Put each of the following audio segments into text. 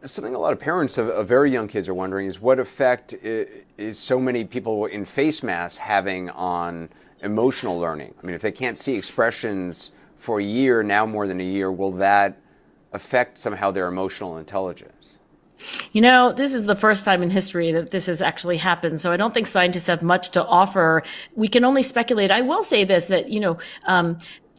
Something a lot of parents of very young kids are wondering is what effect is so many people in face masks having on emotional learning? I mean, if they can't see expressions for a year, now more than a year, will that affect somehow their emotional intelligence? You know, this is the first time in history that this has actually happened. So I don't think scientists have much to offer. We can only speculate. I will say this, that,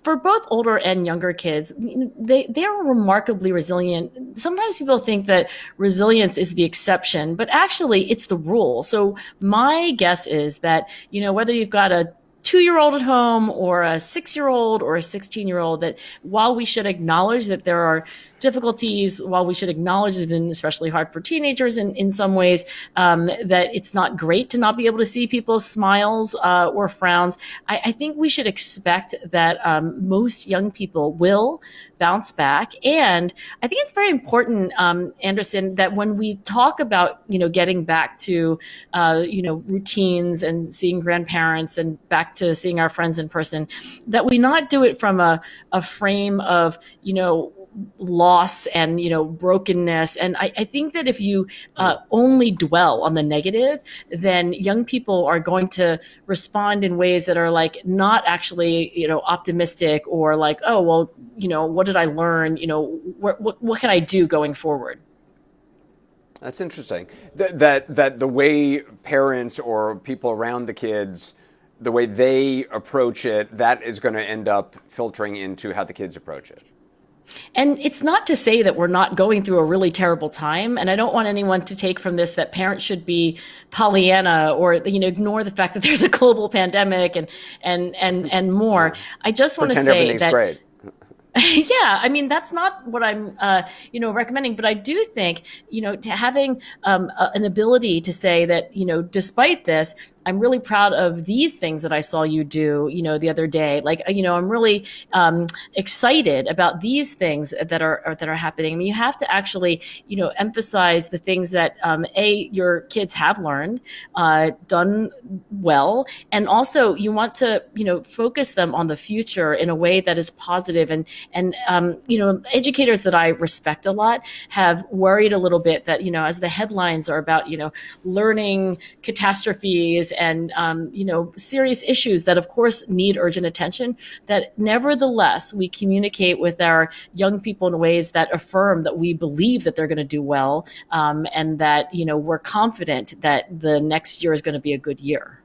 for both older and younger kids, they are remarkably resilient. Sometimes people think that resilience is the exception, but actually it's the rule. So my guess is that, whether you've got a 2-year-old at home or a 6-year-old or a 16-year-old, that while we should acknowledge that there are difficulties, while we should acknowledge it's been especially hard for teenagers in some ways, that it's not great to not be able to see people's smiles or frowns, I think we should expect that most young people will bounce back. And I think it's very important, Anderson, that when we talk about, getting back to, routines and seeing grandparents and back to seeing our friends in person, that we not do it from a frame of, loss and brokenness. And I think that if you only dwell on the negative, then young people are going to respond in ways that are like not actually optimistic, or like, oh well, what did I learn, what can I do going forward? That's interesting. That the way parents or people around the kids, the way they approach it, that is going to end up filtering into how the kids approach it. And it's not to say that we're not going through a really terrible time. And I don't want anyone to take from this that parents should be Pollyanna or, ignore the fact that there's a global pandemic and more. I just want to say that great. Yeah, I mean, that's not what I'm, recommending. But I do think, to having an ability to say that, despite this, I'm really proud of these things that I saw you do, the other day. Like, I'm really excited about these things that are happening. I mean, you have to actually, emphasize the things that your kids have learned, done well, and also you want to, focus them on the future in a way that is positive. And educators that I respect a lot have worried a little bit that, as the headlines are about, learning catastrophes and serious issues that of course need urgent attention, that nevertheless we communicate with our young people in ways that affirm that we believe that they're going to do well, and that we're confident that the next year is going to be a good year.